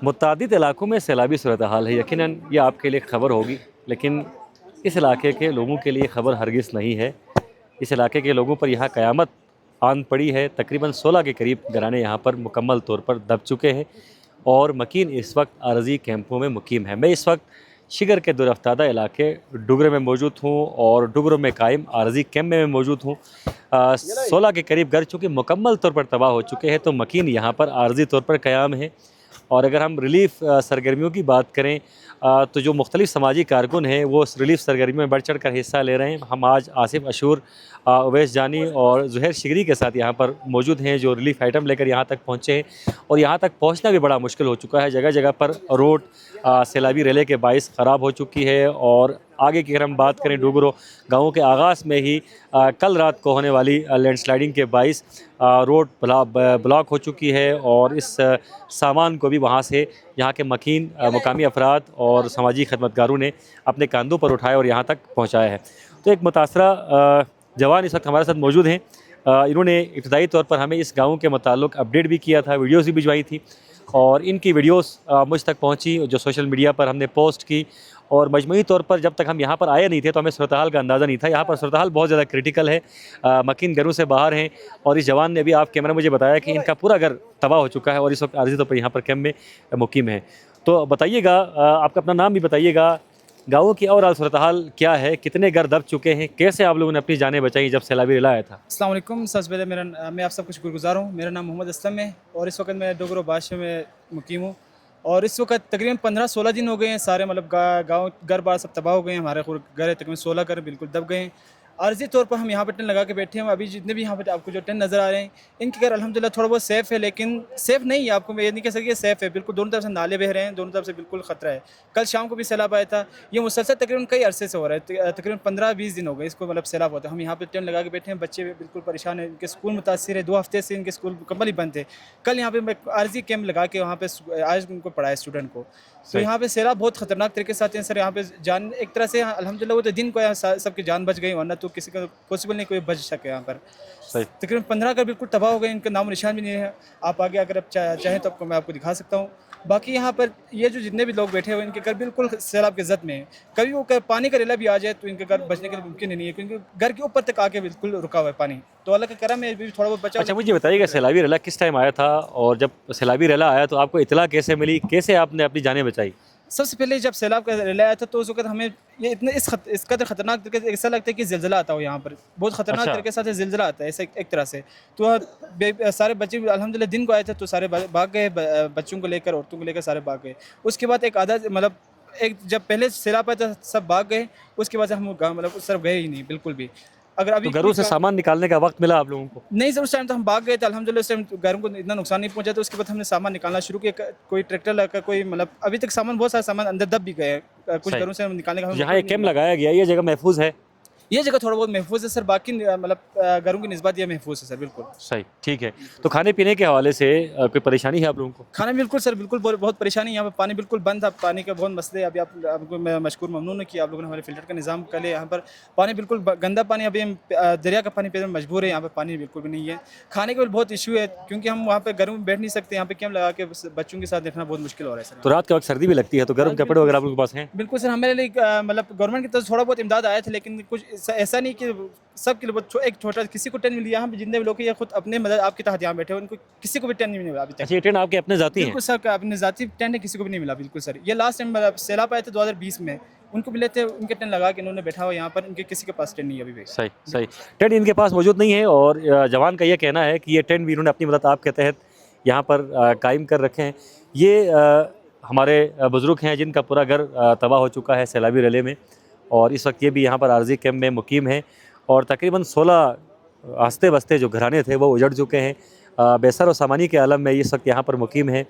मुत्तादिद इलाकों में सैलाबी सूरत हाल है। यकीनन ये आपके लिए खबर होगी, लेकिन इस इलाके के लोगों के लिए खबर हरगिज़ नहीं है। इस इलाके के लोगों पर यहाँ क़यामत आन पड़ी है। तकरीबन 16 के करीब घराने यहाँ पर मुकम्मल तौर पर दब चुके हैं और मकीन इस वक्त आरज़ी कैंपों में मुकीम है। मैं इस वक्त शिगर के दुरफ्तादा इलाके डुगरे में मौजूद हूँ और डुगरों में कायम आरज़ी कैंप में मौजूद हूँ। 16 के करीब घर चूँकि मुकम्मल तौर पर तबाह हो चुके हैं, तो मकीन यहाँ पर आरज़ी तौर पर क़याम है। और अगर हम रिलीफ़ सरगर्मियों की बात करें, तो जो मुख्तलिफ़ समाजी कारकुन हैं वो उस रिलीफ़ सरगर्मी में बढ़ चढ़ कर हिस्सा ले रहे हैं। हम आज आसिफ़ अशूर, उवैस जानी और ज़ुहैर शिगरी के साथ यहाँ पर मौजूद हैं, जो रिलीफ़ आइटम लेकर यहाँ तक पहुँचे हैं। और यहाँ तक पहुँचना भी बड़ा मुश्किल हो चुका है। जगह जगह पर रोड सैलाबी रेले के बाइस ख़राब हो चुकी है। और आगे की अगर हम बात करें, डुगरो गाँव के आगाज़ में ही कल रात को होने वाली लैंडस्लाइडिंग के बाइस रोड ब्लॉक हो चुकी है। और इस सामान को भी वहाँ से यहाँ के मकीन मुकामी अफराद और समाजी खदमतगारों ने अपने कंधों पर उठाया और यहाँ तक पहुँचाया है। तो एक मुतासरा जवान इस वक्त हमारे साथ मौजूद हैं। इन्होंने इब्तदाई तौर पर हमें इस गाँव के मुताल्लिक़ अपडेट भी किया था, वीडियोज़ भी भिजवाई थी और इनकी वीडियोज़ मुझ तक पहुँची, जो सोशल मीडिया पर हमने पोस्ट की। और मजमूई तौर पर जब तक हम यहाँ पर आए नहीं थे तो हमें सूरत हाल का अंदाज़ा नहीं था। यहाँ पर सूरत हाल बहुत ज़्यादा क्रिटिकल है। मकीन घरों से बाहर हैं और इस जवान ने भी आप कैमरा मुझे बताया कि इनका पूरा घर तबाह हो चुका है और इस वक्त आर्जी तौर पर यहाँ पर कैम्प में मुकीम है। तो बताइएगा, आपका अपना नाम भी बताइएगा, गाँव की ओवरऑल सूरत हाल क्या है, कितने घर दब चुके हैं, कैसे आप लोगों ने अपनी जानें बचाई जब सैलाबी रेला आया था? अस्सलाम वालेकुम। सबसे पहले मैं आप सबको शुक्रगुज़ार हूँ। मेरा नाम मोहम्मद असलम है और इस वक्त मैं डोगरो बादशाह में मुकीम हूँ। और इस वक्त तकरीबन 15-16 दिन हो गए हैं। सारे मतलब गाँव घर बार सब तबाह हो गए हैं। हमारे घर है तकरीबन 16 घर बिल्कुल दब गए हैं। आर्जी तौर पर हम यहाँ पर टेंट लगा के बैठे हैं। अभी जितने भी यहाँ पर आपको जो टेंट नज़र आ रहे हैं, इनके घर अल्हम्दुलिल्लाह थोड़ा बहुत सेफ़ है, लेकिन सेफ़ नहीं है। आपको मैं ये नहीं कह सकती सेफ़ है, बिल्कुल दोनों तरफ से नाले बह रहे हैं, दोनों तरफ से बिल्कुल ख़तरा है। कल शाम को भी सैलाब आया था। ये मुसलसल तकरीबन कई अरसे से हो रहा है, तकरीबन 15-20 दिन हो गए इसको मतलब सैलाब होता है। हम यहाँ पर टेंट लगा के बैठे हैं, बच्चे बिल्कुल परेशान हैं, इनके स्कूल मुतासिर है। 2 हफ्ते से इनके स्कूल मुकम्मल ही बंद थे। कल यहाँ पे मैं आर्जी कैंप लगा के वहाँ पे आज उनको पढ़ाया स्टूडेंट को। तो यहाँ पे सैलाब बहुत ख़तरनाक तरीके से आते हैं सर। यहाँ पे जान एक तरह से अल्हम्दुलिल्लाह वो तो दिन को यहाँ सबकी जान बच गई, वरना तो किसी का पॉसिबल नहीं कोई बच सके यहाँ पर। तकरीबन 15 घर बिल्कुल तबाह हो गए, इनका नाम निशान भी नहीं है। आप आगे अगर आप चाहें तो आपको मैं आपको दिखा सकता हूँ। बाकी यहाँ पर ये जो जितने भी लोग बैठे हुए हैं, इनके घर बिल्कुल सैलाब के जद में है। कभी वो पानी का रेला भी आ जाए तो इनके घर बचने के लिए मुमकिन ही नहीं है, क्योंकि घर के ऊपर तक आके बिल्कुल रुका हुआ है पानी। तो अल्लाह का करम है, भी थोड़ा बहुत बचा। अच्छा, मुझे बताइएगा, सैलाबी रेला किस टाइम आया था और जब सैलाबी रेला आया तो आपको इतला कैसे मिली, कैसे आपने अपनी जानें बचाई? सबसे पहले जब सैलाब का रेला आया था तो उस वक्त हमें ये इतने इस कदर ख़तरनाक तरीके से ऐसा लगता है कि ज़िलज़िला आता हो यहाँ पर। बहुत ख़तरनाक अच्छा। तरीके से ज़िलज़िला आता है ऐसे एक तरह से। तो सारे बच्चे भी अल्हम्दुलिल्लाह दिन को आए थे तो सारे भाग गए, बच्चों को लेकर, औरतों को लेकर सारे भाग गए। उसके बाद एक आधा मतलब एक जब पहले सैलाब आया था सब भाग गए, उसके बाद से हम मतलब उस तरफ गए ही नहीं बिल्कुल भी। अगर तो अभी घरों से सामान निकालने का वक्त मिला आप लोगों को? नहीं सर, उस टाइम तो हम भाग गए थे अल्हम्दुलिल्लाह। उस टाइम घरों को इतना नुकसान नहीं पहुंचा, तो उसके बाद हमने सामान निकालना शुरू किया। कोई ट्रैक्टर लगा, कोई मतलब अभी तक सामान, बहुत सारा सामान अंदर दब भी गए हैं। कुछ घरों से निकालने का हमें जहाँ मौका एक भी नहीं कैम्प मिला। लगाया गया, ये जगह महफूज है? ये जगह थोड़ा बहुत महफूज है सर, बाकी मतलब घरों की निस्बत ये महफूज है सर बिल्कुल। सही, ठीक है। तो खाने पीने के हवाले से कोई परेशानी है आप लोगों को? खाना बिल्कुल सर बिल्कुल बहुत परेशानी। यहाँ पर पानी बिल्कुल बंद था, पानी का बहुत मसले। अभी आपको मैं मशकूर ममनून है कि आप लोगों ने हमारे फ़िल्टर का निज़ाम कर लिया। यहाँ पर पानी बिल्कुल गंदा पानी, अभी हम दरिया का पानी पीने में मजबूर है। यहाँ पर पानी बिल्कुल भी नहीं है। खाने का भी बहुत इशू है, क्योंकि हम वहाँ पे घरों में बैठ नहीं सकते। यहाँ पे कैंप लगा के बच्चों के साथ देखना बहुत मुश्किल हो रहा है सर। तो रात के वक्त सर्दी भी लगती है, तो गर्म कपड़े वगैरह आप लोगों के पास हैं? बिल्कुल सर, हमारे लिए मतलब गवर्नमेंट की तरफ से थोड़ा बहुत इमदाद आया था, लेकिन कुछ ऐसा नहीं कि सबके लिए एक छोटा किसी को टेंट मिली। यहाँ पे जितने भी लोग हैं ये खुद अपने मदद आपके तहत यहाँ बैठे हैं, उनको किसी को भी टेंट नहीं मिला अभी तक। अच्छा, ये टेंट आपके अपने जाती हैं? बिल्कुल सर, अपने जाती टेंट है, किसी को भी नहीं मिला बिल्कुल सर। ये लास्ट टाइम मतलब सैलाब आए थे 2020 में, उनको मिले थे, उनके टेंट लगा के इन्होंने बैठा हुआ यहाँ पर। इनके किसी के पास टेंट नहीं है अभी भी। सही, सही। टेंट इनके पास मौजूद नहीं है और जवान का ये कहना है कि ये टेंट भी इन्होंने अपनी मदद आपके तहत यहाँ पर कायम कर रखे हैं। ये हमारे बुज़ुर्ग हैं जिनका पूरा घर तबाह हो चुका है सैलाबी रेले में, और इस वक्त ये भी यहाँ पर आरज़ी कैंप में मुकीम है। और तकरीबन 16 हँसते बसते जो घराने थे वो उजड़ चुके हैं। बेसर और सामानी के आलम में इस वक्त यहाँ पर मुकीम है।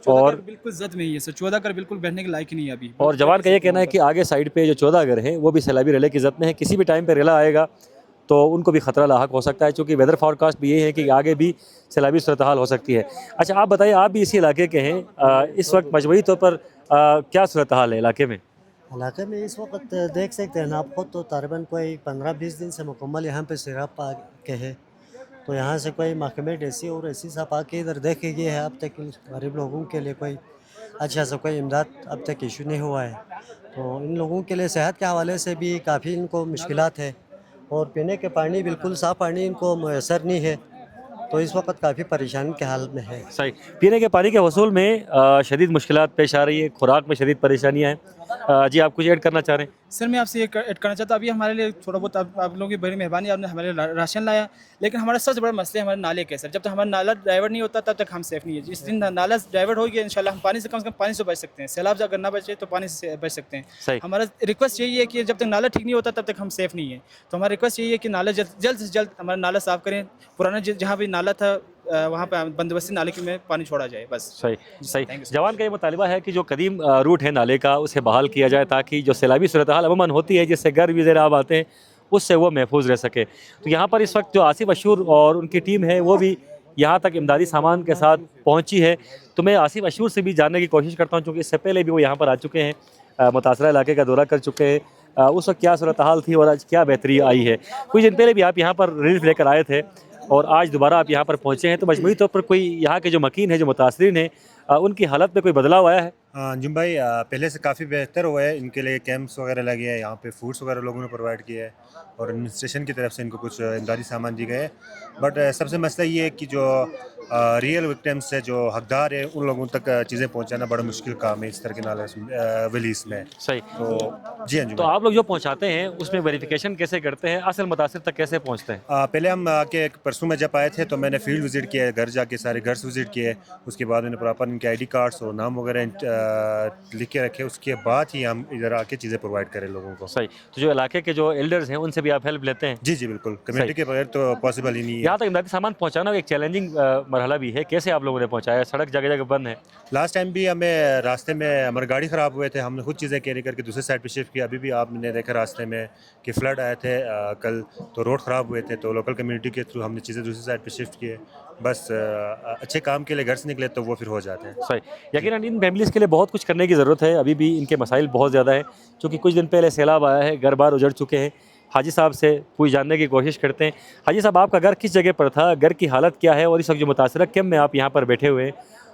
और बिल्कुल जद में ही है सर, 14 घर बिल्कुल बैठने के लायक ही नहीं है अभी। और जवान का ये कहना है कि आगे साइड पे जो 14 घर हैं वो भी सैलाबी रेले की जद में है। किसी भी टाइम पे रेला आएगा तो उनको भी ख़तरा लाहक हो सकता है, क्योंकि वेदर फोरकास्ट भी ये है कि आगे भी सैलाबी सूरत हाल हो सकती है। अच्छा, आप बताइए, आप भी इसी इलाके के हैं, इस वक्त मजमूई तौर पर क्या सूरत हाल है इलाके में? इलाके में इस वक्त देख सकते हैं आप खुद, तो तकरीबन कोई 15-20 दिन से मुकम्मल यहाँ पे सैलाब पा के है। तो यहाँ से कोई महकमे डीसी और एसी साहब आके इधर देखे गए हैं, अब तक गरीब लोगों के लिए कोई अच्छा सा कोई इमदाद अब तक इशू नहीं हुआ है। तो इन लोगों के लिए सेहत के हवाले से भी काफ़ी इनको मुश्किलात है, और पीने के पानी बिल्कुल साफ़ पानी इनको मैसर नहीं है, तो इस वक्त काफ़ी परेशानी के हाल में है। सही। पीने के पानी के वसूल में शदीद मुश्किलात पेश आ रही है, खुराक में शदीद परेशानियाँ हैं। जी आप कुछ ऐड करना चाह रहे हैं? सर मैं आपसे ये ऐड करना चाहता हूँ, अभी हमारे लिए थोड़ा बहुत आप लोगों की बड़ी मेहरबानी, आपने हमारे लिए राशन लाया, लेकिन हमारा सबसे बड़ा मसला है हमारे नाले के। सर जब तक हमारा नाला ड्राइवर नहीं होता तब तक हम सेफ नहीं है। जिस दिन नाला ड्राइवर हो गया इंशाल्लाह हम पानी से कम पानी से बच सकते हैं। सैलाब अगर ना बचे तो पानी से बच सकते हैं। सही। हमारा रिक्वेस्ट यही है कि जब तक नाला ठीक नहीं होता तब तक हम सेफ नहीं है। तो हमारा रिक्वेस्ट यही है कि नाला जल्द से जल्द हमारा नाला साफ़ करें। पुराना जहाँ भी नाला था वहाँ पे बंदोबस्ती नाले में पानी छोड़ा जाए बस। सही सही। Thank you sir. जवान का ये मुतालिबा है कि जो कदीम रूट है नाले का उसे बहाल किया जाए, ताकि जो सैलाबी सूरत हाल अमूमन होती है जिससे घर भी ज़ेर-आब आते हैं उससे वो महफूज रह सके। तो यहाँ पर इस वक्त जो आसिफ अशूर और उनकी टीम है वो भी यहाँ तक इमदादी सामान के साथ पहुँची है। तो मैं आसिफ अशूर से भी जानने की कोशिश करता हूँ, क्योंकि इससे पहले भी वो यहाँ पर आ चुके हैं, मुतासरा इलाके का दौरा कर चुके हैं। उस वक्त क्या सूरत हाल थी और आज क्या बेहतरी आई है। कुछ दिन पहले भी आप यहाँ पर रिलीफ लेकर आए थे और आज दोबारा आप यहाँ पर पहुँचे हैं, तो मजमूई तौर पर कोई यहाँ के जो मकीन है, जो मुतासरीन हैं, उनकी हालत में कोई बदलाव आया है? हाँ अंजुम भाई, पहले से काफ़ी बेहतर हुआ है। इनके लिए कैंप्स वगैरह लगे हैं, यहाँ पे फूड्स वगैरह लोगों ने प्रोवाइड किया है और एडमिनिस्ट्रेशन की तरफ से इनको कुछ इमदादी सामान दिए गए हैं। बट सबसे मसला ये है कि जो रियल विक्टिम्स है, जो हकदार है, उन लोगों तक चीज़ें पहुँचाना बड़ा मुश्किल काम है इस तरह के नाले विलीज में। सही। तो जी अंजुम तो भाई, आप लोग जो पहुँचाते हैं उसमें वेरिफिकेशन कैसे करते हैं, असल मुतासिर तक कैसे पहुँचते हैं? पहले हम आके परसों में जब आए थे तो मैंने फील्ड विज़िट किया, घर जाके सारे घर विज़िट किए। उसके बाद मैंने प्रॉपर इनके आईडी कार्ड्स और नाम वगैरह लिख के रखे, उसके बाद ही हम इधर आके चीज़ें प्रोवाइड करें लोगों को। सही। तो जो इलाके के जो एल्डर्स हैं उनसे भी आप हेल्प लेते हैं? जी जी बिल्कुल, कम्युनिटी के बगैर तो पॉसिबल ही नहीं है। यहाँ तक इमदादी सामान पहुँचाना एक चैलेंजिंग मरहला भी है, कैसे आप लोगों ने पहुँचाया? सड़क जगह जगह बंद है। लास्ट टाइम भी हमें रास्ते में हमारी गाड़ी ख़राब हुए थे, हमने खुद चीज़ें कैरी करके दूसरे साइड पे शिफ्ट किया। अभी भी आपने देखा रास्ते में कि फ्लड आए थे कल, तो रोड ख़राब हुए थे, तो लोकल कम्युनिटी के थ्रू हमने चीज़ें दूसरी साइड पे शिफ्ट किए। बस अच्छे काम के लिए घर से निकले तो वो फिर हो जाते हैं। सही। यकीनन इन फैमिलीज़ के लिए बहुत कुछ करने की ज़रूरत है, अभी भी इनके मसाइल बहुत ज़्यादा हैं, क्योंकि कुछ दिन पहले सैलाब आया है, घर बार उजड़ चुके हैं। हाजी साहब से पूछ जानने की कोशिश करते हैं। हाजी साहब, आपका घर किस जगह पर था, घर की हालत क्या है, और इस वक्त जो मुतासरा कैम्प में आप यहाँ पर बैठे हुए हैं,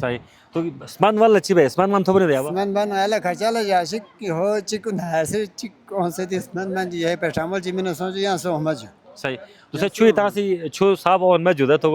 सही। तो स्मान वाल अच्छी है, स्मान मान थोड़े दिया स्मन बन आला खचाला जाशिक कि हो चिकन है चिक कौन से दिस स्मन बन जी है पेट्रामल जी मैंने सोचा यहाँ से हम जा सही। तो छू इतना सी छू साहब और मैं जुदा तो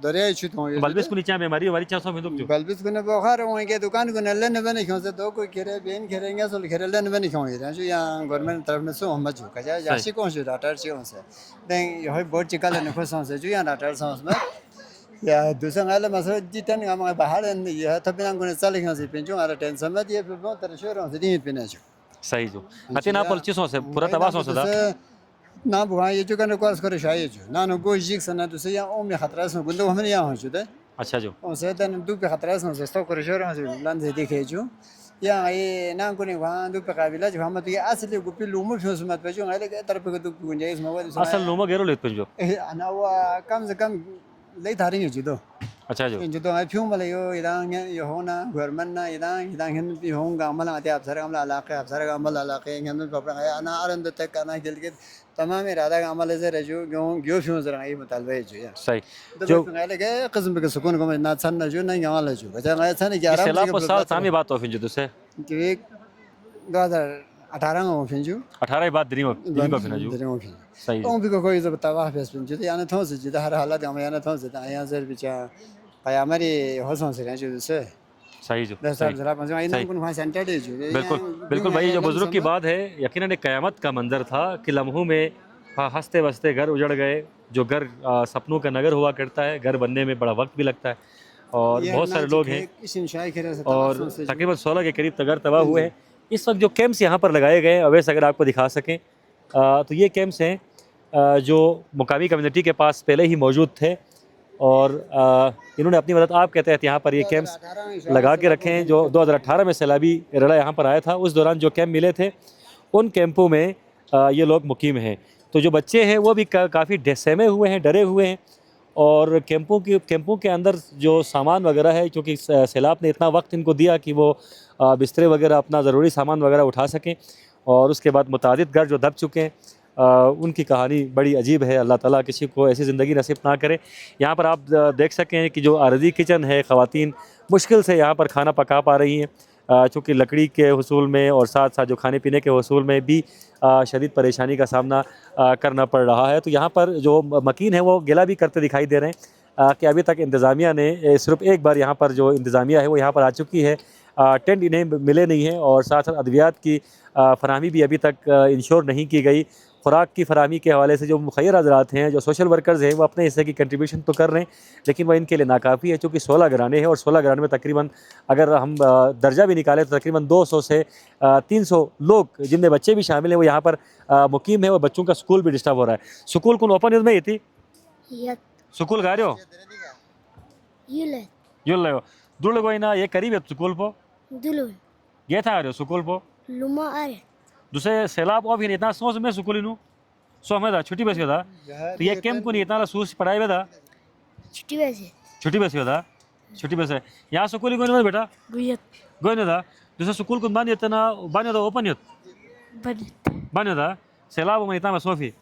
दरिया छू तो बल्बिस को नीचे बीमारी हमारी 400 में तो बल्बिस को ने बुखार हुए के दुकान को ने लेने बने क्यों से दो कोई करे बेन करेंगे सो करे लेने बने क्यों है जो यहाँ गवर्नमेंट तरफ में सो हम जो का जा जासी कौन से डॉक्टर से कौन से दें ये बहुत चिकल ने को से जो यहाँ डॉक्टर से में या दूसरा वाला मसला जितने हम बाहर ये तब ना को ने चले क्यों से पेंजो आ टेंशन में ये प्रॉब्लम तरह से रहो से नहीं पिने जो सही जो अति ना पलचीसों से पूरा तबासों से था ना बुआ ये जो करने को करे शायद जो ना नो कोई जिक्स ना दूसरे यहाँ ओम में खतरा से गुंडो हमने यहाँ हो चुके अच्छा जो उनसे तन दो पे खतरा से स्टॉक करे शोर से लान से दिखे जो यहाँ ये ना को नहीं वहाँ दो पे काबिला जो हम तो ये असली गुप्पी लूमो फिर मत पे जो आए लगे तरफ के दो गुंजाइश में वो असल लोमा गेरो लेते जो ना वो कम से कम ले थारेंगे जो तो अच्छा जो जो तो फ्यूम वाले इधर ये होना गवर्नमेंट ना इधर हम भी होंगे अमल आते आप सारे अमल इलाके आप सारे अमल इलाके हम तो अपना आना आरंद तक आना जल के तमाम इरादा अमल से रजू जो फ्यूम जरा ये मुतालबा है जो यार सही जो लगे किस्म के सुकून को ना सन जो नहीं अमल जो अच्छा मैं सन 11 सैलाब पर साल सामी बात हो फिर जो से कि 2018 में फिर जो 18 बात दिन को फिर जो सही तो भी कोई जो बतावा है जो यानी थों से जो हर हालत हम यानी थों से यहाँ से बिचा हमारी हौसलों से जो से सही जो बिल्कुल बिल्कुल बिल्कुल भाई, जो बुजुर्ग की बात है यकीनन एक क़यामत का मंजर था कि लम्हों में हंसते बसते घर उजड़ गए। जो घर सपनों का नगर हुआ करता है, घर बनने में बड़ा वक्त भी लगता है और बहुत सारे लोग हैं और तकरीबन 16 के करीब घर तबाह हुए हैं। इस वक्त जो कैंप्स यहाँ पर लगाए गए हैं, अवैस अगर आपको दिखा सकें तो ये कैंप्स हैं जो मुकामी कम्युनिटी के पास पहले ही मौजूद थे और इन्होंने अपनी मदद आप के तहत यहाँ पर ये कैंप्स लगा के रखे हैं। जो 2018 में सैलाबी रड़ा यहाँ पर आया था, उस दौरान जो कैंप मिले थे उन कैंपों में ये लोग मुकीम हैं। तो जो बच्चे हैं वो भी काफ़ी सहमे हुए हैं, डरे हुए हैं। और कैंपों के अंदर जो सामान वगैरह है, क्योंकि सैलाब ने इतना वक्त इनको दिया कि वो बिस्तरे वगैरह, अपना ज़रूरी सामान वगैरह उठा सकें। और उसके बाद मुतादिद घर जो दब चुके हैं, उनकी कहानी बड़ी अजीब है। अल्लाह ताला किसी को ऐसी ज़िंदगी नसीब ना करे। यहाँ पर आप देख सकें कि जो आरज़ी किचन है, ख़वातीन मुश्किल से यहाँ पर खाना पका पा रही हैं, चूँकि लकड़ी के हुसूल में और साथ साथ जो खाने पीने के हुसूल में भी शदीद परेशानी का सामना करना पड़ रहा है। तो यहाँ पर जो मकीन है वो गिला भी करते दिखाई दे रहे हैं कि अभी तक इंतज़ामिया ने सिर्फ एक बार यहाँ पर जो इंतज़ामिया है वो यहाँ पर आ चुकी है, टेंट इन्हें मिले नहीं हैं, और साथ साथ अद्वियात की फरहमी भी अभी तक इंश्योर नहीं की गई। खुराक की फरहमी के हवाले से जो मुखैर हज़रात हैं, जो सोशल वर्कर्स हैं, वो अपने हिस्से की कंट्रीब्यूशन तो कर रहे हैं, लेकिन वह इनके लिए नाकाफ़ी है। चूँकि 16 घराने हैं और 16 घराने में तकरीबन अगर हम दर्जा भी निकालें तो तकरीबन 200 से 300 लोग, जिनमें बच्चे भी शामिल हैं, वो यहाँ पर मुकीम है। और बच्चों का स्कूल भी डिस्टर्ब हो रहा है। स्कूल कौन ओपन में ही थी स्कूल गा रहे हो यूल दुल कोई ना, ये करीब है स्कूल पो गया था आ रहे हो स्कूल पो दूसरे सैलाब और भी नहीं इतना सोच में स्कूल इनू सो हमें था छुट्टी बस गया था। तो ये कैम को नहीं इतना सूस पढ़ाई में था, छुट्टी बस गया था, छुट्टी बस है यहाँ स्कूल ही कोई बेटा गोई नहीं था। दूसरा स्कूल को बांध था बांध था ओपन बांध था सैलाब में इतना सोफी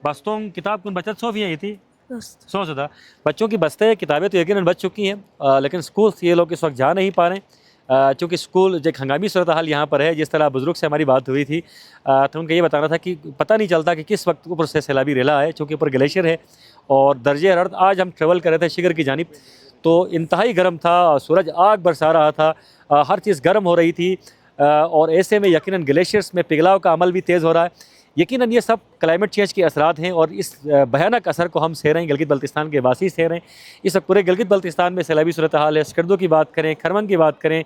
बस तो किताब को बचत सोफी आई थी सोच था। बच्चों की बस्ते किताबें तो यकीनन बच चुकी हैं, लेकिन स्कूल ये लोग इस वक्त जा नहीं पा रहे, चूँकि स्कूल जो हंगामी सूरत हाल यहाँ पर है। जिस तरह बुज़ुर्ग से हमारी बात हुई थी तो उनका ये बताना था कि पता नहीं चलता कि किस वक्त ऊपर से सैलाबी रेला है, चूँकि ऊपर ग्लेशियर है और दर्जे हरारत। आज हम ट्रेवल कर रहे थे शिगर की जानिब, तो इंतहाई गर्म था, सूरज आग बरसा रहा था, हर चीज़ गर्म हो रही थी, और ऐसे में यकीनन ग्लेशियर्स में पिघलाव का अमल भी तेज़ हो रहा है। यकीनन ये सब क्लाइमेट चेंज के असरात हैं, और इस भयानक असर को हम सह रहे हैं, गिलगित बल्तिस्तान के वासी सह रहे हैं। इस वक्त पूरे गिलगित बल्तिस्तान में सैलाबी सूरत हाल है। स्कर्दो की बात करें, खरमन की बात करें,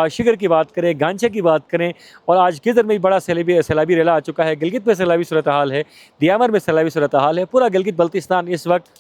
शिगर की बात करें, गांचे की बात करें, और आज किधर में भी बड़ा सैलाबी रेला आ चुका है। गिलगित में सैलाबी सूरत हाल है, दियामर में सैलाबी सूरत हाल है। पूरा गिलगित बल्तिस्तान इस वक्त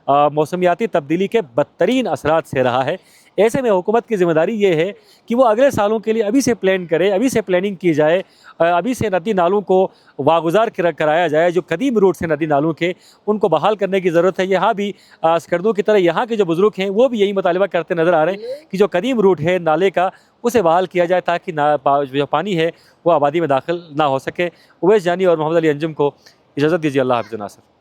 मौसमियाती तब्दीली के बदतरीन असरात से रहा है। ऐसे में हुकूमत की ज़िम्मेदारी ये है कि वो अगले सालों के लिए अभी से प्लान करे, अभी से प्लानिंग की जाए, अभी से नदी नालों को वागुजार कराया जाए। जो कदीम रूट से नदी नालों के, उनको बहाल करने की ज़रूरत है। यहाँ भी स्कर्दों की तरह यहाँ के जो बुज़ुर्ग हैं वो भी यही मुतालबा करते नज़र आ रहे हैं कि जो कदीम रूट है नाले का, उसे बहाल किया जाए, ताकि जो पानी है वो आबादी में दाखिल ना हो सके। उवैस जानी और मोहम्मद अली अंजुम को इजाज़त दीजिए। अल्लाह हाफ़िज़ नासिर।